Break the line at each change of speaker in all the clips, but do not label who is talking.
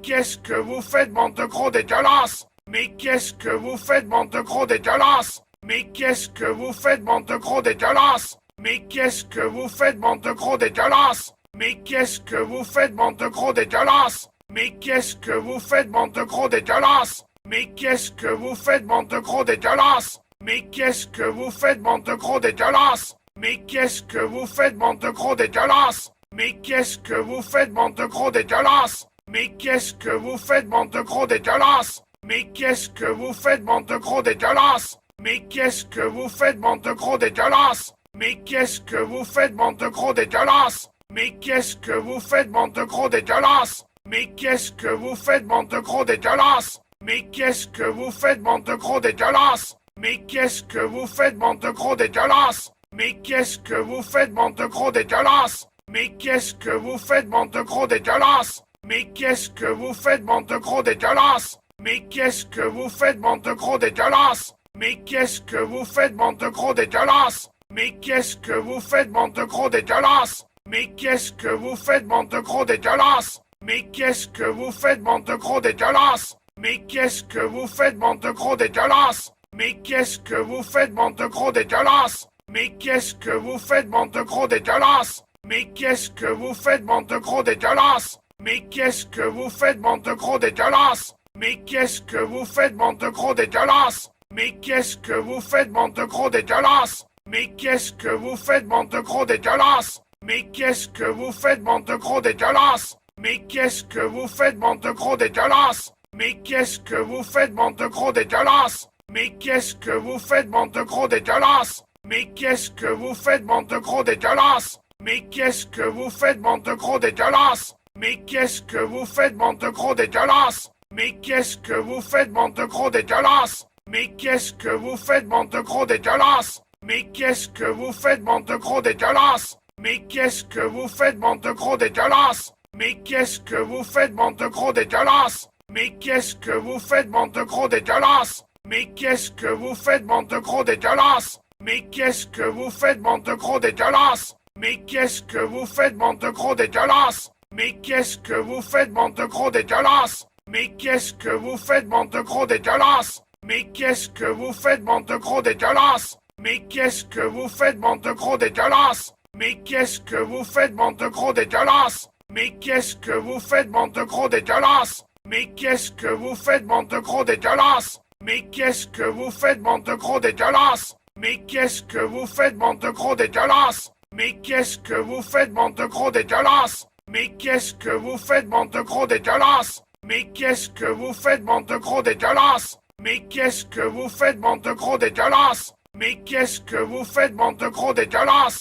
qu'est-ce que vous faites, bande de gros dégueulasses? Mais qu'est-ce que vous faites, bande de gros dégueulasses? Mais qu'est-ce que vous faites, bande de gros dégueulasses? Mais qu'est-ce que vous faites, bande de gros dégueulasses? Mais qu'est-ce que vous faites, bande de gros dégueulasses? Mais qu'est-ce que vous faites, bande de gros dégueulasses? Mais qu'est-ce que vous faites, bande de gros dégueulasses? Mais qu'est-ce que vous faites, bande de gros dégueulasses? Mais qu'est-ce que vous faites, bande de gros dégueulasses? Mais qu'est-ce que vous faites, bande de gros dégueulasses? Mais qu'est-ce que vous faites, bande de gros dégueulasses? Mais qu'est-ce que vous faites, bande de gros dégueulasses? Mais qu'est-ce que vous faites, bande de gros dégueulasses? Mais qu'est-ce que vous faites, bande de gros dégueulasses? Mais qu'est-ce que vous faites, bande de gros dégueulasses? Mais qu'est-ce que vous faites, bande de gros dégueulasses? Mais qu'est-ce que vous faites, bande de gros dégueulasses? Mais qu'est-ce que vous faites, bande de gros dégueulasses? Mais qu'est-ce que vous faites, bande de gros dégueulasses? Mais qu'est-ce que vous faites, bande de gros dégueulasses? Mais qu'est-ce que vous faites, bande de gros dégueulasses? Mais qu'est-ce que vous faites, bande de gros dégueulasses? Mais qu'est-ce que vous faites, bande de gros dégueulasses? Mais qu'est-ce que vous faites, bande de gros dégueulasses? Mais qu'est-ce que vous faites, bande de gros dégueulasses? Mais qu'est-ce que vous faites, bande de gros dégueulasses? Mais qu'est-ce que vous faites, bande de gros dégueulasses? Mais qu'est-ce que vous faites, bande de gros dégueulasses? Mais qu'est-ce que vous faites, bande de gros dégueulasses? Mais qu'est-ce que vous faites, bande de gros dégueulasses? Mais qu'est-ce que vous faites, bande de gros dégueulasses? Mais qu'est-ce que vous faites, bande de gros dégueulasses? Mais qu'est-ce que vous faites, bande de gros dégueulasses? Mais qu'est-ce que vous faites, bande de gros dégueulasses? Mais qu'est-ce que vous faites, bande de gros dégueulasses? Mais qu'est-ce que vous faites, bande de gros dégueulasses? Mais qu'est-ce que vous faites, bande de gros dégueulasses? Mais qu'est-ce que vous faites, bande de gros dégueulasses? Mais qu'est-ce que vous faites, bande de gros dégueulasses? Mais qu'est-ce que vous faites, bande de gros dégueulasses? Mais qu'est-ce que vous faites, bande de gros dégueulasses? Mais qu'est-ce que vous faites, bande de gros dégueulasses? Mais qu'est-ce que vous faites, bande de gros dégueulasses? Mais qu'est-ce que vous faites, bande de gros dégueulasses? Mais qu'est-ce que vous faites, bande de gros dégueulasses? Mais qu'est-ce que vous faites, bande de gros dégueulasses? Mais qu'est-ce que vous faites, bande de gros dégueulasses? Mais qu'est-ce que vous faites, bande de gros dégueulasses? Mais qu'est-ce que vous faites, bande de gros dégueulasses? Mais qu'est-ce que vous faites, bande de gros dégueulasses? Mais qu'est-ce que vous faites, bande de gros dégueulasses? Mais qu'est-ce que vous faites, bande de gros dégueulasses? Mais qu'est-ce que vous faites, bande de gros dégueulasses? Mais qu'est-ce que vous faites, bande de gros dégueulasses? Mais qu'est-ce que vous faites, bande de gros dégueulasses? Mais qu'est-ce que vous faites, bande de gros dégueulasses? Mais qu'est-ce que vous faites, bande de gros dégueulasses? Mais qu'est-ce que vous faites, bande de gros dégueulasses? Mais qu'est-ce que vous faites, bande de gros dégueulasses? Mais qu'est-ce que vous faites, bande de gros dégueulasses? Mais qu'est-ce que vous faites, bande de gros dégueulasses? Mais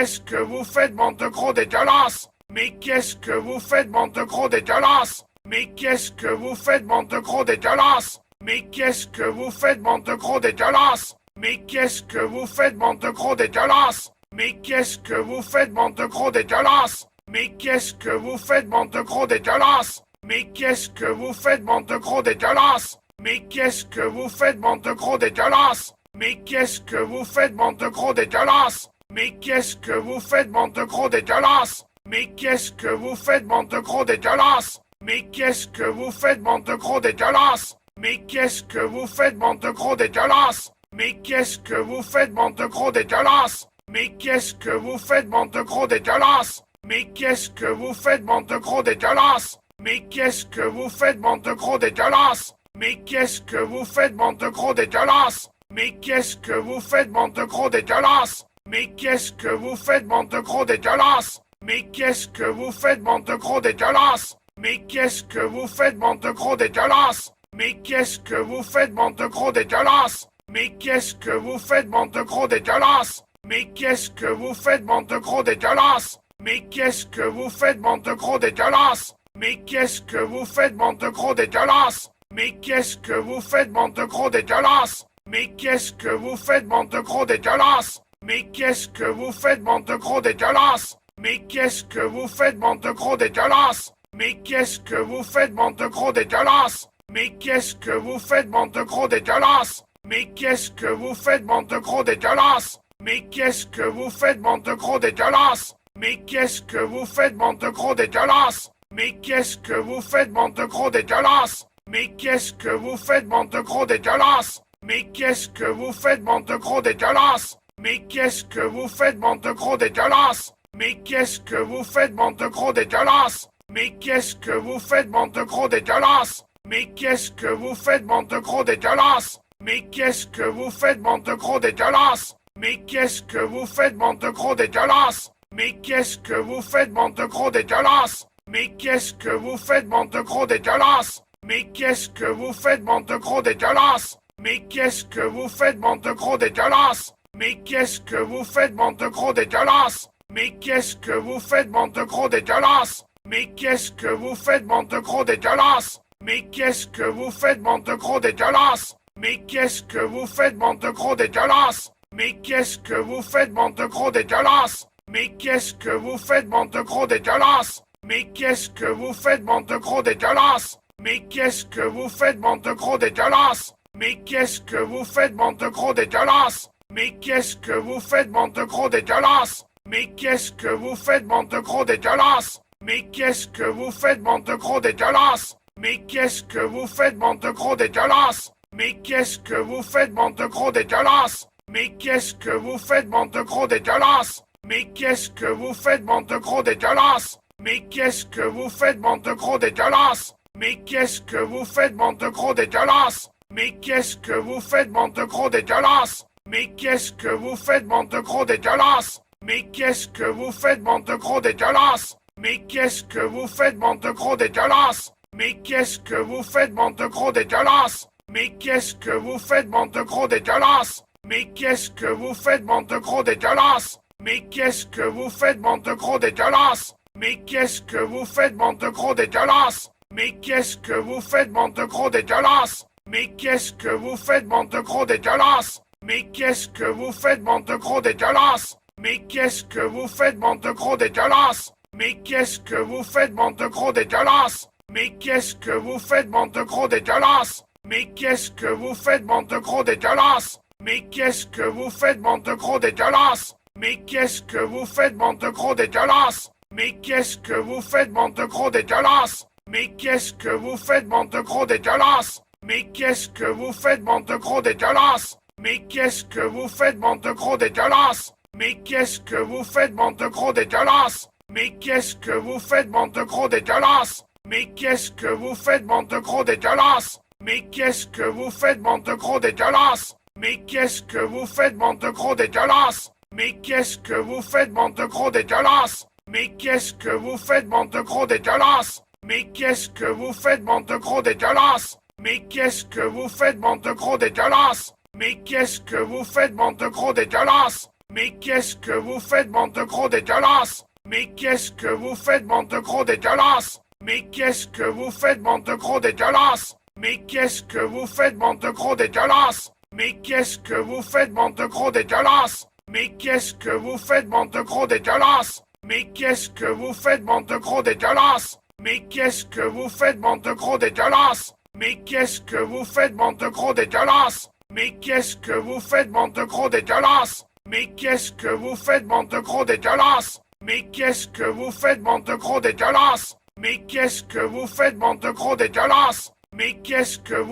qu'est-ce que vous faites, bande de gros dégueulasses? Mais qu'est-ce que vous faites, bande de gros dégueulasses? Mais qu'est-ce que vous faites, bande de gros dégueulasses? Mais qu'est-ce que vous faites, bande de gros dégueulasses? Mais qu'est-ce que vous faites, bande de gros dégueulasses? Mais qu'est-ce que vous faites, bande de gros dégueulasses? Mais qu'est-ce que vous faites, bande de gros dégueulasses? Mais qu'est-ce que vous faites, bande de gros dégueulasses? Mais qu'est-ce que vous faites, bande de gros dégueulasses? Mais qu'est-ce que vous faites, bande de gros dégueulasses? Mais qu'est-ce que vous faites, bande de gros dégueulasses? Mais qu'est-ce que vous faites, bande de gros dégueulasses? Mais qu'est-ce que vous faites, bande de gros dégueulasses? Mais qu'est-ce que vous faites, bande de gros dégueulasses? Mais qu'est-ce que vous faites, bande de gros dégueulasses? Mais qu'est-ce que vous faites, bande de gros dégueulasses? Mais qu'est-ce que vous faites, bande de gros dégueulasses? Mais qu'est-ce que vous faites, bande de gros dégueulasses? Mais qu'est-ce que vous faites, bande de gros dégueulasses? Mais qu'est-ce que vous faites, bande de gros dégueulasses? Mais qu'est-ce que vous faites, bande de gros dégueulasses? Mais qu'est-ce que vous faites, bande de gros dégueulasses? Mais qu'est-ce que vous faites, bande de gros dégueulasses? Mais qu'est-ce que vous faites, bande de gros dégueulasses? Mais qu'est-ce que vous faites, bande de gros dégueulasses? Mais qu'est-ce que vous faites, bande de gros dégueulasses? Mais qu'est-ce que vous faites, bande de gros dégueulasses? Mais qu'est-ce que vous faites, bande de gros dégueulasses? Mais qu'est-ce que vous faites, bande de gros dégueulasses? Mais qu'est-ce que vous faites, bande de gros dégueulasses? Mais qu'est-ce que vous faites, bande de gros dégueulasses? Mais qu'est-ce que vous faites, bande de gros dégueulasses? Mais qu'est-ce que vous faites, bande de gros dégueulasses? Mais qu'est-ce que vous faites, bande de gros dégueulasses? Mais qu'est-ce que vous faites, bande de gros dégueulasses? Mais qu'est-ce que vous faites, bande de gros dégueulasses? Mais qu'est-ce que vous faites, bande de gros dégueulasses? Mais qu'est-ce que vous faites, bande de gros dégueulasses? Mais qu'est-ce que vous faites, bande de gros dégueulasses? Mais qu'est-ce que vous faites, bande de gros dégueulasses? Mais qu'est-ce que vous faites, bande de gros dégueulasses? Mais qu'est-ce que vous faites, bande de gros dégueulasses? Mais qu'est-ce que vous faites, bande de gros dégueulasses? Mais qu'est-ce que vous faites, bande de gros dégueulasses? Mais qu'est-ce que vous faites, bande de gros dégueulasses? Mais qu'est-ce que vous faites, bande de gros dégueulasses? Mais qu'est-ce que vous faites, bande de gros dégueulasses? Mais qu'est-ce que vous faites, bande de gros dégueulasses? Mais qu'est-ce que vous faites, bande de gros dégueulasses? Mais qu'est-ce que vous faites, bande de gros dégueulasses? Mais qu'est-ce que vous faites, bande de gros dégueulasses? Mais qu'est-ce que vous faites, bande de gros dégueulasses? Mais qu'est-ce que vous faites, bande de gros dégueulasses? Mais qu'est-ce que vous faites, bande de gros dégueulasses? Mais qu'est-ce que vous faites, bande de gros dégueulasses? Mais qu'est-ce que vous faites, bande de gros dégueulasses? Mais qu'est-ce que vous faites, bande de gros dégueulasses? Mais qu'est-ce que vous faites, bande de gros dégueulasses? Mais qu'est-ce que vous faites, bande de gros dégueulasses? Mais qu'est-ce que vous faites, bande de gros dégueulasses? Mais qu'est-ce que vous faites, bande de gros dégueulasses? Mais qu'est-ce que vous faites, bande de gros dégueulasses? Mais qu'est-ce que vous faites, bande de gros dégueulasses? Mais qu'est-ce que vous faites, bande de gros dégueulasses? Mais qu'est-ce que vous faites, bande de gros dégueulasses? Mais qu'est-ce que vous faites, bande de gros dégueulasses? Mais qu'est-ce que vous faites, bande de gros dégueulasses? Mais qu'est-ce que vous faites, bande de gros dégueulasses? Mais qu'est-ce que vous faites, bande de gros dégueulasses? Mais qu'est-ce que vous faites, bande de gros dégueulasses? Mais qu'est-ce que vous faites, bande de gros dégueulasses? Mais qu'est-ce que vous faites, bande de gros dégueulasses? Mais qu'est-ce que vous faites, bande de gros dégueulasses? Mais qu'est-ce que vous faites, bande de gros dégueulasses? Mais qu'est-ce que vous faites, bande de gros dégueulasses? Mais qu'est-ce que vous faites, bande de gros dégueulasses? Mais qu'est-ce que vous faites, bande de gros dégueulasses? Mais qu'est-ce que vous faites, bande de gros dégueulasses? Mais qu'est-ce que vous faites, bande de gros dégueulasses? Mais qu'est-ce que vous faites, bande de gros dégueulasses? Mais qu'est-ce que vous faites, bande de gros dégueulasses? Mais qu'est-ce que vous faites, bande de gros dégueulasses? Mais qu'est-ce que vous faites, bande de gros dégueulasses? Mais qu'est-ce que vous faites, bande de gros dégueulasses? Mais qu'est-ce que vous faites, bande de gros dégueulasses? Mais qu'est-ce que vous faites, bande de gros dégueulasses? Mais qu'est-ce que vous faites, bande de gros dégueulasses? Mais qu'est-ce que vous faites, bande de gros dégueulasses? Mais qu'est-ce que vous faites, bande de gros dégueulasses? Mais qu'est-ce que vous faites, bande de gros dégueulasses? Mais qu'est-ce que vous faites, bande de gros dégueulasses? Mais qu'est-ce que vous faites, bande de gros dégueulasses? Mais qu'est-ce que vous faites, bande de gros dégueulasses? Mais qu'est-ce que vous faites, bande de gros dégueulasses? Mais qu'est-ce que vous faites, bande de gros dégueulasses? Mais qu'est-ce que vous faites, bande de gros dégueulasses? Mais qu'est-ce que vous faites, bande de gros dégueulasses? Mais qu'est-ce que vous faites, bande de gros dégueulasses? Mais qu'est-ce que vous faites, bande de gros dégueulasses? Mais qu'est-ce que vous faites, bande de gros dégueulasses? Mais qu'est-ce que vous faites, bande de gros dégueulasses? Mais qu'est-ce que vous faites, bande de gros dégueulasses? Mais qu'est-ce que vous faites, bande de gros dégueulasses? Mais qu'est-ce que vous faites, bande de gros dégueulasses? Mais qu'est-ce que vous faites, bande de gros dégueulasses? Mais qu'est-ce que vous faites, bande de gros dégueulasses? Mais qu'est-ce que vous faites, bande de gros dégueulasses? Mais qu'est-ce que vous faites, bande de gros dégueulasses? Mais qu'est-ce que vous faites, bande de gros dégueulasses? Mais qu'est-ce que vous faites, bande de gros dégueulasses? Mais qu'est-ce que vous faites, bande de gros dégueulasses? Mais qu'est-ce que vous faites, bande de gros dégueulasses? Mais qu'est-ce que vous faites, bande de gros dégueulasses? Mais qu'est-ce que vous faites, bande de gros dégueulasses? Mais qu'est-ce que vous faites, bande de gros dégueulasses? Mais qu'est-ce que vous faites, bande de gros dégueulasses? Mais qu'est-ce que vous faites, bande de gros dégueulasses? Mais qu'est-ce que vous faites, bande de gros dégueulasses? Mais qu'est-ce que vous faites, bande de gros dégueulasses? Mais qu'est-ce que vous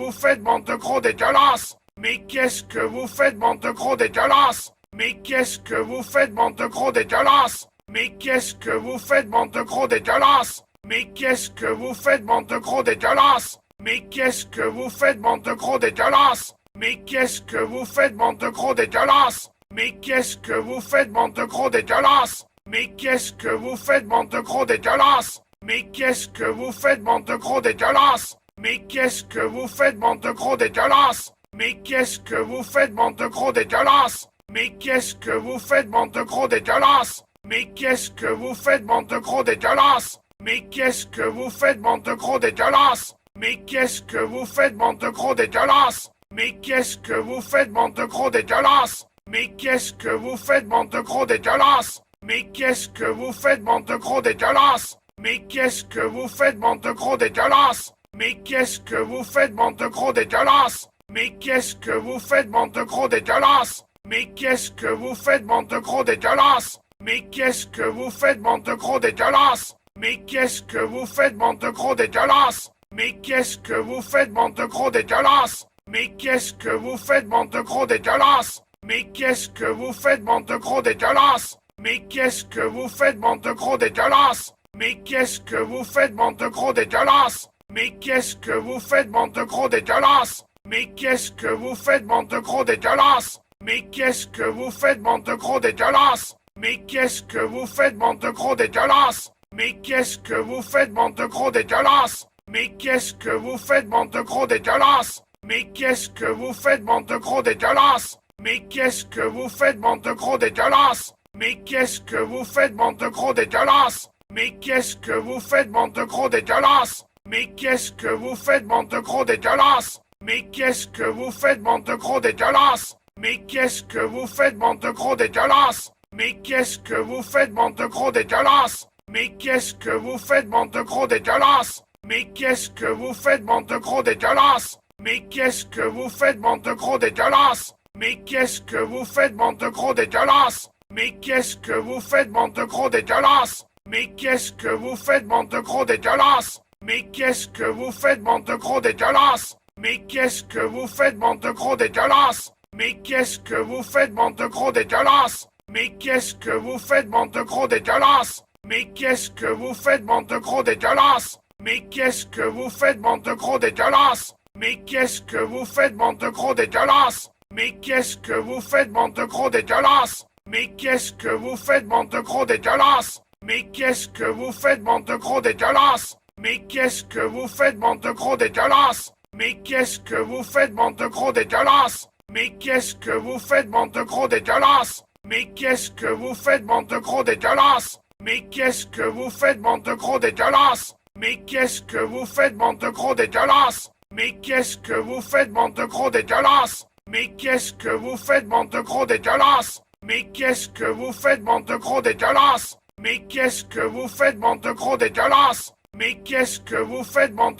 faites, bande de gros dégueulasses? Mais qu'est-ce que vous faites, bande de gros dégueulasses? Mais qu'est-ce que vous faites, bande de gros dégueulasses? Mais qu'est-ce que vous faites, bande de gros dégueulasses? Mais qu'est-ce que vous faites, bande de gros dégueulasses? Mais qu'est-ce que vous faites, bande de gros dégueulasses? Mais qu'est-ce que vous faites, bande de gros dégueulasses? Mais qu'est-ce que vous faites, bande de gros dégueulasses? Mais qu'est-ce que vous faites, bande de gros dégueulasses? Mais qu'est-ce que vous faites, bande de gros dégueulasses? Mais qu'est-ce que vous faites, bande de gros dégueulasses? Mais qu'est-ce que vous faites, bande de gros dégueulasses? Mais qu'est-ce que vous faites, bande de gros dégueulasses? Mais qu'est-ce que vous faites, bande de gros dégueulasses? Mais qu'est-ce que vous faites, bande de gros dégueulasses? Mais qu'est-ce que vous faites, bande de gros dégueulasses? Mais qu'est-ce que vous faites, bande de gros dégueulasses? Mais qu'est-ce que vous faites, bande de gros dégueulasses? Mais qu'est-ce que vous faites, bande de gros dégueulasses? Mais qu'est-ce que vous faites, bande de gros dégueulasses? Mais qu'est-ce que vous faites, bande de gros dégueulasses? Mais qu'est-ce que vous faites, bande de gros dégueulasses? Mais qu'est-ce que vous faites, bande de gros dégueulasses? Mais qu'est-ce que vous faites, bande de gros dégueulasses? Mais qu'est-ce que vous faites, bande de gros dégueulasses? Mais qu'est-ce que vous faites, bande de gros dégueulasses? Mais qu'est-ce que vous faites, bande de gros dégueulasses? Mais qu'est-ce que vous faites, bande de gros dégueulasses? Mais qu'est-ce que vous faites, bande de gros dégueulasses? Mais qu'est-ce que vous faites, bande de gros dégueulasses? Mais qu'est-ce que vous faites, bande de gros dégueulasses? Mais qu'est-ce que vous faites, bande de gros dégueulasses? Mais qu'est-ce que vous faites, bande de gros dégueulasses? Mais qu'est-ce que vous faites, bande de gros dégueulasses? Mais qu'est-ce que vous faites, bande de gros dégueulasses? Mais qu'est-ce que vous faites, bande de gros dégueulasses? Mais qu'est-ce que vous faites, bande de gros dégueulasses? Mais qu'est-ce que vous faites, bande de gros dégueulasses? Mais qu'est-ce que vous faites, bande de gros dégueulasses? Mais qu'est-ce que vous faites, bande de gros dégueulasses? Mais qu'est-ce que vous faites, bande de gros dégueulasses? Mais qu'est-ce que vous faites, bande de gros dégueulasses? Mais qu'est-ce que vous faites, bande de gros dégueulasses? Mais qu'est-ce que vous faites, bande de gros dégueulasses? Mais qu'est-ce que vous faites, bande de gros dégueulasses? Mais qu'est-ce que vous faites, bande de gros dégueulasses? Mais qu'est-ce que vous faites, bande de gros dégueulasses? Mais qu'est-ce que vous faites, bande de gros dégueulasses? Mais qu'est-ce que vous faites, bande de gros dégueulasses? Mais qu'est-ce que vous faites, bande de gros dégueulasses? Mais qu'est-ce que vous faites, bande de gros dégueulasses? Mais qu'est-ce que vous faites, bande de gros dégueulasses? Mais qu'est-ce que vous faites, bande de gros dégueulasses? Mais qu'est-ce que vous faites, bande de gros dégueulasses? Mais qu'est-ce que vous faites, bande de gros dégueulasses? Mais qu'est-ce que vous faites, bande de gros dégueulasses? Mais qu'est-ce que vous faites, bande de gros dégueulasses? Mais qu'est-ce que vous faites, bande de gros dégueulasses? Mais qu'est-ce que vous faites, bande de gros dégueulasses? Mais qu'est-ce que vous faites, bande de gros dégueulasses? Mais qu'est-ce que vous faites, bande de gros dégueulasses? Mais qu'est-ce que vous faites, bande de gros dégueulasses? Mais qu'est-ce que vous faites, bande de gros dégueulasses? Mais qu'est-ce que vous faites, bande de gros dégueulasses? Mais qu'est-ce que vous faites, bande de gros dégueulasses? Mais qu'est-ce que vous faites, bande de gros dégueulasses? Mais qu'est-ce que vous faites, bande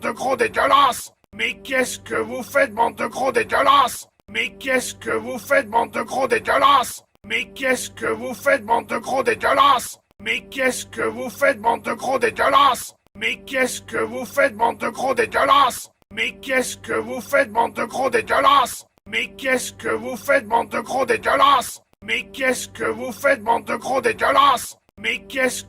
de gros dégueulasses? Mais qu'est-ce que vous faites, bande de gros dégueulasses? Mais qu'est-ce que vous faites, bande de gros dégueulasses? Mais qu'est-ce que vous faites, bande de gros dégueulasses? Mais qu'est-ce que vous faites, bande de gros dégueulasses? Mais qu'est-ce que vous faites, bande de gros dégueulasses? Mais qu'est-ce que vous faites, bande de gros dégueulasses? Mais qu'est-ce que vous faites, bande de gros dégueulasses? Mais qu'est-ce que vous faites, bande de gros dégueulasses? Mais qu'est-ce que vous faites, bande de gros dégueulasses? Mais qu'est-ce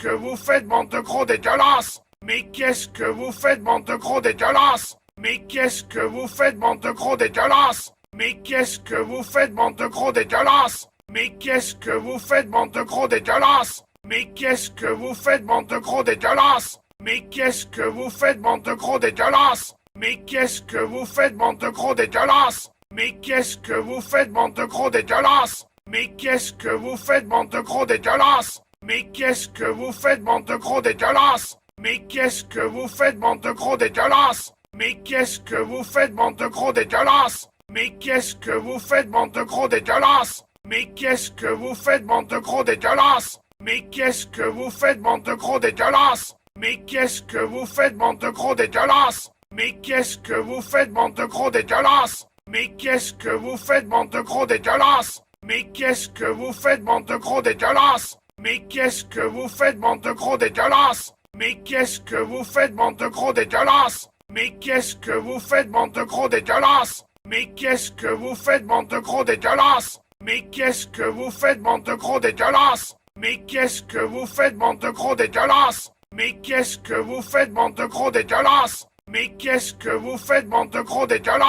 que vous faites, bande de gros dégueulasses? Mais qu'est-ce que vous faites, bande de gros dégueulasses? Mais qu'est-ce que vous faites, bande de gros dégueulasses? Mais qu'est-ce que vous faites, bande de gros dégueulasses? Mais qu'est-ce que vous faites, bande de gros dégueulasses? Mais qu'est-ce que vous faites, bande de gros dégueulasses? Mais qu'est-ce que vous faites, bande de gros dégueulasses? Mais qu'est-ce que vous faites, bande de gros dégueulasses? Mais qu'est-ce que vous faites, bande de gros dégueulasses? Mais qu'est-ce que vous faites, bande de gros dégueulasses? Mais qu'est-ce que vous faites, bande de gros dégueulasses? Mais qu'est-ce que vous faites, bande de gros dégueulasses? Mais qu'est-ce que vous faites, bande de gros dégueulasses? Mais qu'est-ce que vous faites, bande de gros dégueulasses? Mais qu'est-ce que vous faites, bande de gros dégueulasses? Mais qu'est-ce que vous faites, bande de gros dégueulasses? Mais qu'est-ce que vous faites, bande de gros dégueulasses? Mais qu'est-ce que vous faites, bande de gros dégueulasses? Mais qu'est-ce que vous faites, bande de gros dégueulasses? Mais qu'est-ce que vous faites, bande de gros dégueulasses? Mais qu'est-ce que vous faites, bande de gros dégueulasses? Mais qu'est-ce que vous faites, bande de gros dégueulasses? Mais qu'est-ce que vous faites, bande de gros dégueulasses? Mais qu'est-ce que vous faites, bande de gros dégueulasses? Mais qu'est-ce que vous faites, bande de gros dégueulasses? Mais qu'est-ce que vous faites, bande de gros dégueulasses? Mais qu'est-ce que vous faites, bande de gros dégueulasses? Mais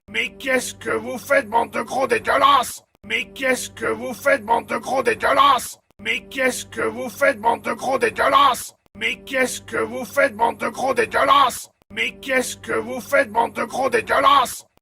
qu'est-ce que vous faites, bande de gros dégueulasses? Mais qu'est-ce que vous faites, bande de gros dégueulasses? Mais qu'est-ce que vous faites, bande de gros dégueulasses? Mais qu'est-ce que vous faites, bande de gros dégueulasses? Mais qu'est-ce que vous faites, bande de gros dégueulasses? Mais qu'est-ce que vous faites, bande de gros dégueulasses? Mais qu'est-ce que vous faites, bande de gros dégueulasses?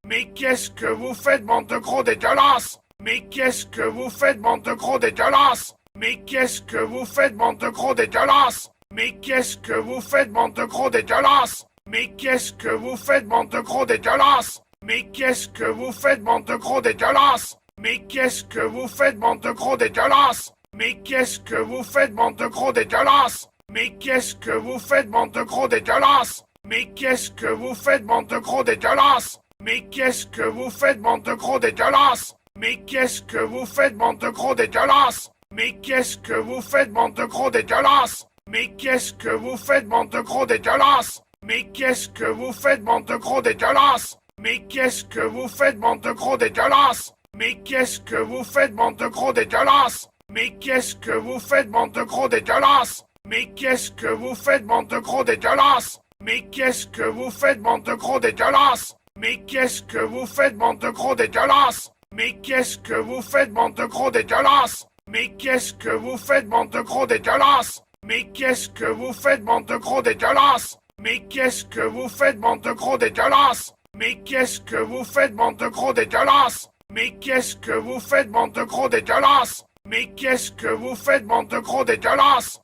Mais qu'est-ce que vous faites, bande de gros dégueulasses? Mais qu'est-ce que vous faites, bande de gros dégueulasses? Mais qu'est-ce que vous faites, bande de gros dégueulasses? Mais qu'est-ce que vous faites, bande de gros dégueulasses? Mais qu'est-ce que vous faites, bande de gros dégueulasses? Mais qu'est-ce que vous faites, bande de gros dégueulasses? Mais qu'est-ce que vous faites, bande de gros dégueulasses? Mais qu'est-ce que vous faites, bande de gros dégueulasses? Mais qu'est-ce que vous faites, bande de gros dégueulasses? Mais qu'est-ce que vous faites, bande de gros dégueulasses? Mais qu'est-ce que vous faites, bande de gros dégueulasses? Mais qu'est-ce que vous faites, bande de gros dégueulasses? Mais qu'est-ce que vous faites, bande de gros dégueulasses? Mais qu'est-ce que vous faites, bande de gros dégueulasses? Mais qu'est-ce que vous faites, bande de gros dégueulasses? Mais qu'est-ce que vous faites, bande de gros dégueulasses? Mais qu'est-ce que vous faites, bande de gros dégueulasses? Mais qu'est-ce que vous faites, bande de gros dégueulasses? Mais qu'est-ce que vous faites, bande de gros dégueulasses? Mais qu'est-ce que vous faites, bande de gros dégueulasses? Mais qu'est-ce que vous faites, bande de gros dégueulasses? Mais qu'est-ce que vous faites, bande de gros dégueulasses? Mais qu'est-ce que vous faites, bande de gros dégueulasses? Mais qu'est-ce que vous faites, bande de gros dégueulasses? Mais qu'est-ce que vous faites, bande de gros dégueulasses? Mais qu'est-ce que vous faites, bande de gros dégueulasses? Mais qu'est-ce que vous faites, bande de gros dégueulasses? Mais qu'est-ce que vous faites, bande de gros dégueulasses? Mais qu'est-ce que vous faites, bande de gros dégueulasses? Mais qu'est-ce que vous faites, bande de gros dégueulasses?